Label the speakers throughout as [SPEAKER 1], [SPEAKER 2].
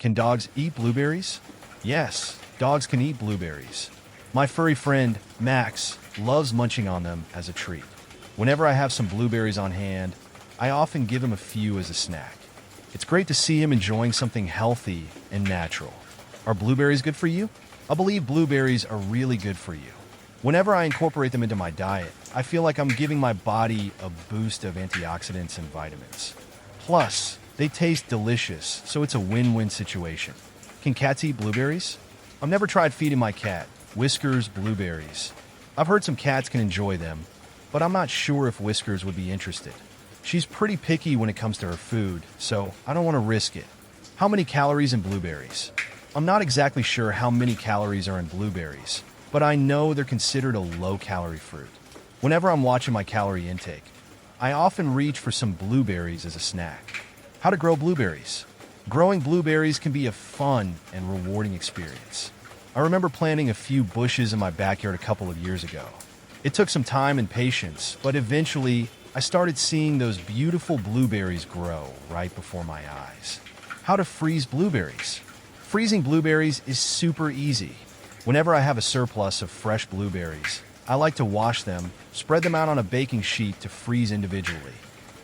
[SPEAKER 1] Can dogs eat blueberries? Yes, dogs can eat blueberries. My furry friend, Max, loves munching on them as a treat. Whenever I have some blueberries on hand, I often give him a few as a snack. It's great to see him enjoying something healthy and natural. Are blueberries good for you? I believe blueberries are really good for you. Whenever I incorporate them into my diet, I feel like I'm giving my body a boost of antioxidants and vitamins. Plus, they taste delicious, so it's a win-win situation. Can cats eat blueberries? I've never tried feeding my cat, Whiskers, blueberries. I've heard some cats can enjoy them, but I'm not sure if Whiskers would be interested. She's pretty picky when it comes to her food, so I don't want to risk it. How many calories in blueberries? I'm not exactly sure how many calories are in blueberries, but I know they're considered a low-calorie fruit. Whenever I'm watching my calorie intake, I often reach for some blueberries as a snack. How to grow blueberries? Growing blueberries can be a fun and rewarding experience. I remember planting a few bushes in my backyard a couple of years ago. It took some time and patience, but eventually I started seeing those beautiful blueberries grow right before my eyes. How to freeze blueberries? Freezing blueberries is super easy. Whenever I have a surplus of fresh blueberries, I like to wash them, spread them out on a baking sheet to freeze individually,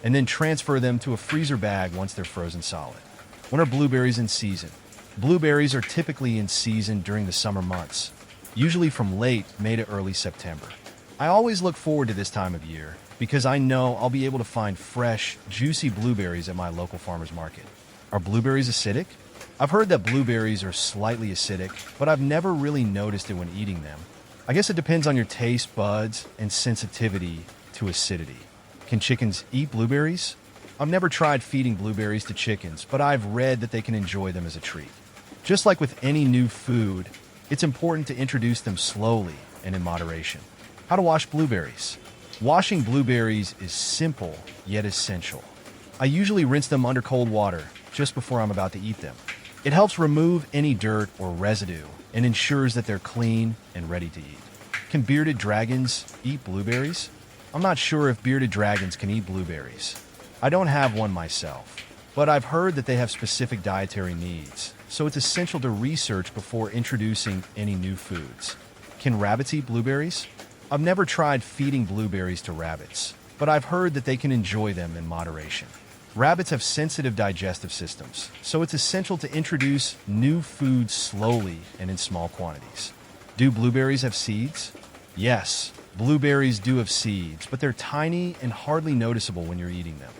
[SPEAKER 1] and then transfer them to a freezer bag once they're frozen solid. When are blueberries in season? Blueberries are typically in season during the summer months, usually from late May to early September. I always look forward to this time of year because I know I'll be able to find fresh, juicy blueberries at my local farmer's market. Are blueberries acidic? I've heard that blueberries are slightly acidic, but I've never really noticed it when eating them. I guess it depends on your taste buds and sensitivity to acidity. Can chickens eat blueberries? I've never tried feeding blueberries to chickens, but I've read that they can enjoy them as a treat. Just like with any new food, it's important to introduce them slowly and in moderation. How to wash blueberries? Washing blueberries is simple yet essential. I usually rinse them under cold water just before I'm about to eat them. It helps remove any dirt or residue and ensures that they're clean and ready to eat. Can bearded dragons eat blueberries? I'm not sure if bearded dragons can eat blueberries. I don't have one myself, but I've heard that they have specific dietary needs, so it's essential to research before introducing any new foods. Can rabbits eat blueberries? I've never tried feeding blueberries to rabbits, but I've heard that they can enjoy them in moderation. Rabbits have sensitive digestive systems, so it's essential to introduce new foods slowly and in small quantities. Do blueberries have seeds? Yes, blueberries do have seeds, but they're tiny and hardly noticeable when you're eating them.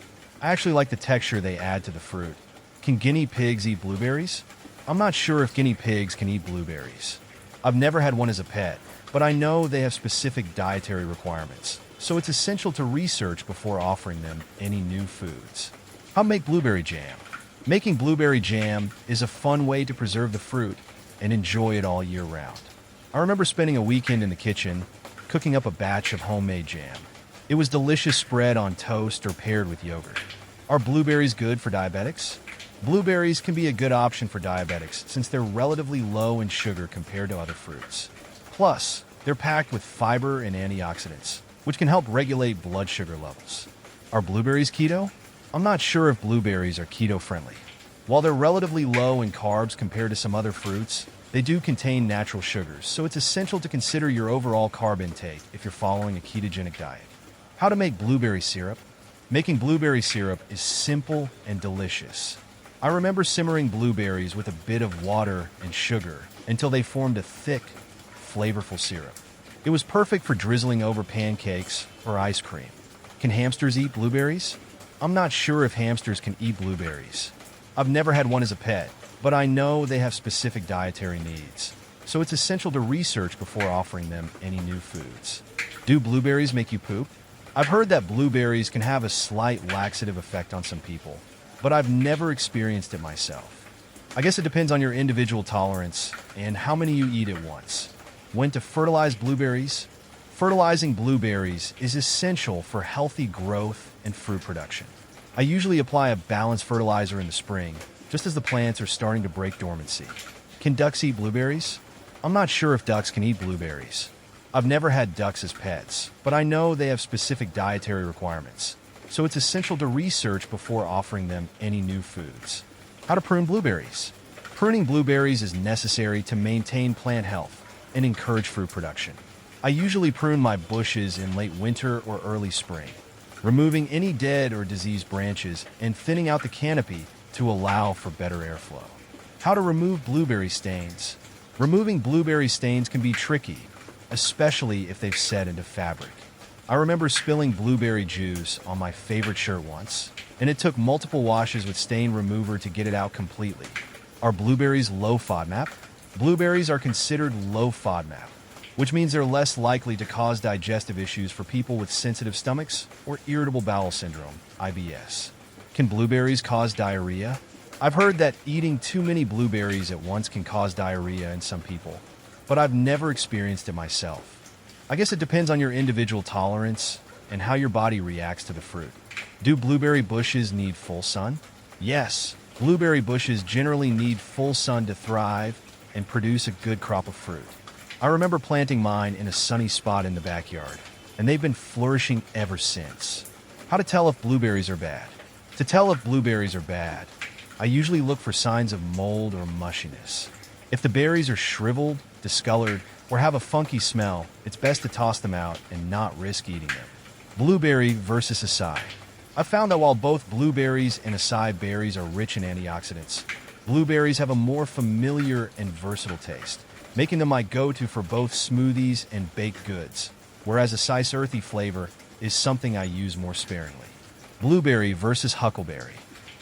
[SPEAKER 1] I actually like the texture they add to the fruit. Can guinea pigs eat blueberries? I'm not sure if guinea pigs can eat blueberries. I've never had one as a pet, but I know they have specific dietary requirements, so it's essential to research before offering them any new foods. How to make blueberry jam? Making blueberry jam is a fun way to preserve the fruit and enjoy it all year round. I remember spending a weekend in the kitchen, cooking up a batch of homemade jam. It was delicious spread on toast or paired with yogurt. Are blueberries good for diabetics? Blueberries can be a good option for diabetics since they're relatively low in sugar compared to other fruits. Plus, they're packed with fiber and antioxidants, which can help regulate blood sugar levels. Are blueberries keto? I'm not sure if blueberries are keto-friendly. While they're relatively low in carbs compared to some other fruits, they do contain natural sugars, so it's essential to consider your overall carb intake if you're following a ketogenic diet. How to make blueberry syrup? Making blueberry syrup is simple and delicious. I remember simmering blueberries with a bit of water and sugar until they formed a thick, flavorful syrup. It was perfect for drizzling over pancakes or ice cream. Can hamsters eat blueberries? I'm not sure if hamsters can eat blueberries. I've never had one as a pet, but I know they have specific dietary needs, so it's essential to research before offering them any new foods. Do blueberries make you poop? I've heard that blueberries can have a slight laxative effect on some people, but I've never experienced it myself. I guess it depends on your individual tolerance and how many you eat at once. When to fertilize blueberries? Fertilizing blueberries is essential for healthy growth and fruit production. I usually apply a balanced fertilizer in the spring, just as the plants are starting to break dormancy. Can ducks eat blueberries? I'm not sure if ducks can eat blueberries. I've never had ducks as pets, but I know they have specific dietary requirements, so it's essential to research before offering them any new foods. How to prune blueberries? Pruning blueberries is necessary to maintain plant health and encourage fruit production. I usually prune my bushes in late winter or early spring, removing any dead or diseased branches and thinning out the canopy to allow for better airflow. How to remove blueberry stains. Removing blueberry stains can be tricky, especially if they've set into fabric. I remember spilling blueberry juice on my favorite shirt once, and it took multiple washes with stain remover to get it out completely. Are blueberries low FODMAP? Blueberries are considered low FODMAP, which means they're less likely to cause digestive issues for people with sensitive stomachs or irritable bowel syndrome, IBS. Can blueberries cause diarrhea? I've heard that eating too many blueberries at once can cause diarrhea in some people, but I've never experienced it myself. I guess it depends on your individual tolerance and how your body reacts to the fruit. Do blueberry bushes need full sun? Yes, blueberry bushes generally need full sun to thrive and produce a good crop of fruit. I remember planting mine in a sunny spot in the backyard, and they've been flourishing ever since. How to tell if blueberries are bad? To tell if blueberries are bad, I usually look for signs of mold or mushiness. If the berries are shriveled, discolored, or have a funky smell, it's best to toss them out and not risk eating them. Blueberry versus acai. I found that while both blueberries and acai berries are rich in antioxidants, blueberries have a more familiar and versatile taste, making them my go-to for both smoothies and baked goods, whereas acai's earthy flavor is something I use more sparingly. Blueberry versus huckleberry.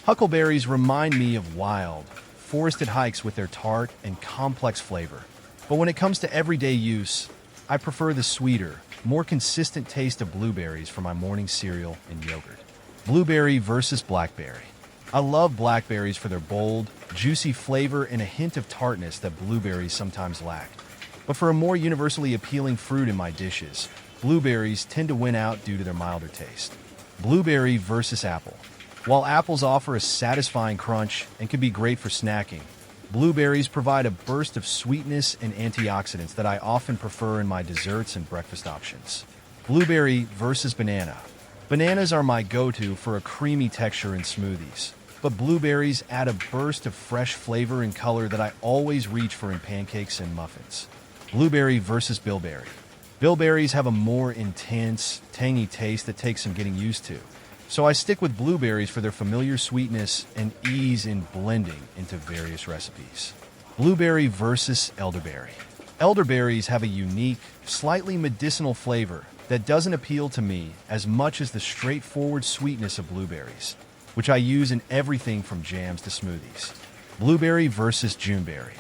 [SPEAKER 1] Huckleberries remind me of wild, forested hikes with their tart and complex flavor. But when it comes to everyday use, I prefer the sweeter, more consistent taste of blueberries for my morning cereal and yogurt. Blueberry versus blackberry. I love blackberries for their bold, juicy flavor and a hint of tartness that blueberries sometimes lack. But for a more universally appealing fruit in my dishes, blueberries tend to win out due to their milder taste. Blueberry versus apple. While apples offer a satisfying crunch and can be great for snacking, blueberries provide a burst of sweetness and antioxidants that I often prefer in my desserts and breakfast options. Blueberry versus banana. Bananas are my go-to for a creamy texture in smoothies, but blueberries add a burst of fresh flavor and color that I always reach for in pancakes and muffins. Blueberry versus bilberry. Bilberries have a more intense, tangy taste that takes some getting used to, so I stick with blueberries for their familiar sweetness and ease in blending into various recipes. Blueberry versus elderberry. Elderberries have a unique, slightly medicinal flavor that doesn't appeal to me as much as the straightforward sweetness of blueberries, which I use in everything from jams to smoothies. Blueberry versus Juneberry.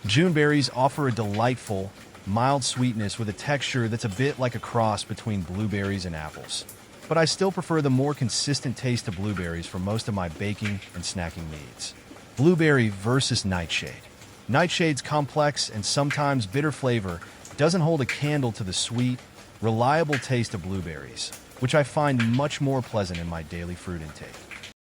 [SPEAKER 1] Juneberries offer a delightful, mild sweetness with a texture that's a bit like a cross between blueberries and apples. But I still prefer the more consistent taste of blueberries for most of my baking and snacking needs. Blueberry versus nightshade. Nightshade's complex and sometimes bitter flavor doesn't hold a candle to the sweet, reliable taste of blueberries, which I find much more pleasant in my daily fruit intake.